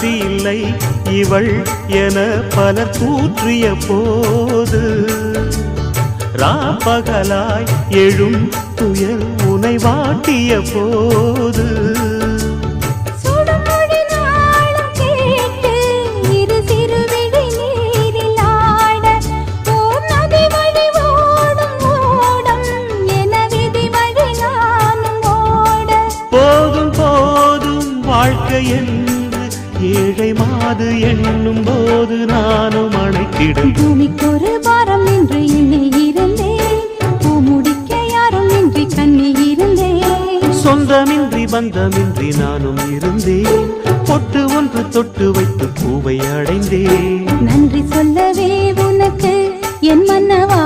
ராசி இல்லை இவள் என பலர் கூற்றிய போது ராப்பகலாய் எழும் துயர் உனை வாட்டிய போது என்று ஏழை மாது எண்ணும் போது நானும் அணைத்திடும் பூமிக்கொரு பாரம் என்று எண்ணி இருந்தேன் பூமுடிக்க யாரும் இன்றி கண்ணி இருந்தேன் சொந்தமின்றி பந்தமின்றி நானும் இருந்தேன் பொட்டு ஒன்று தொட்டு வைத்து பூவை அடைந்தேன் நன்றி சொல்லவே உனக்கு என் மன்னவா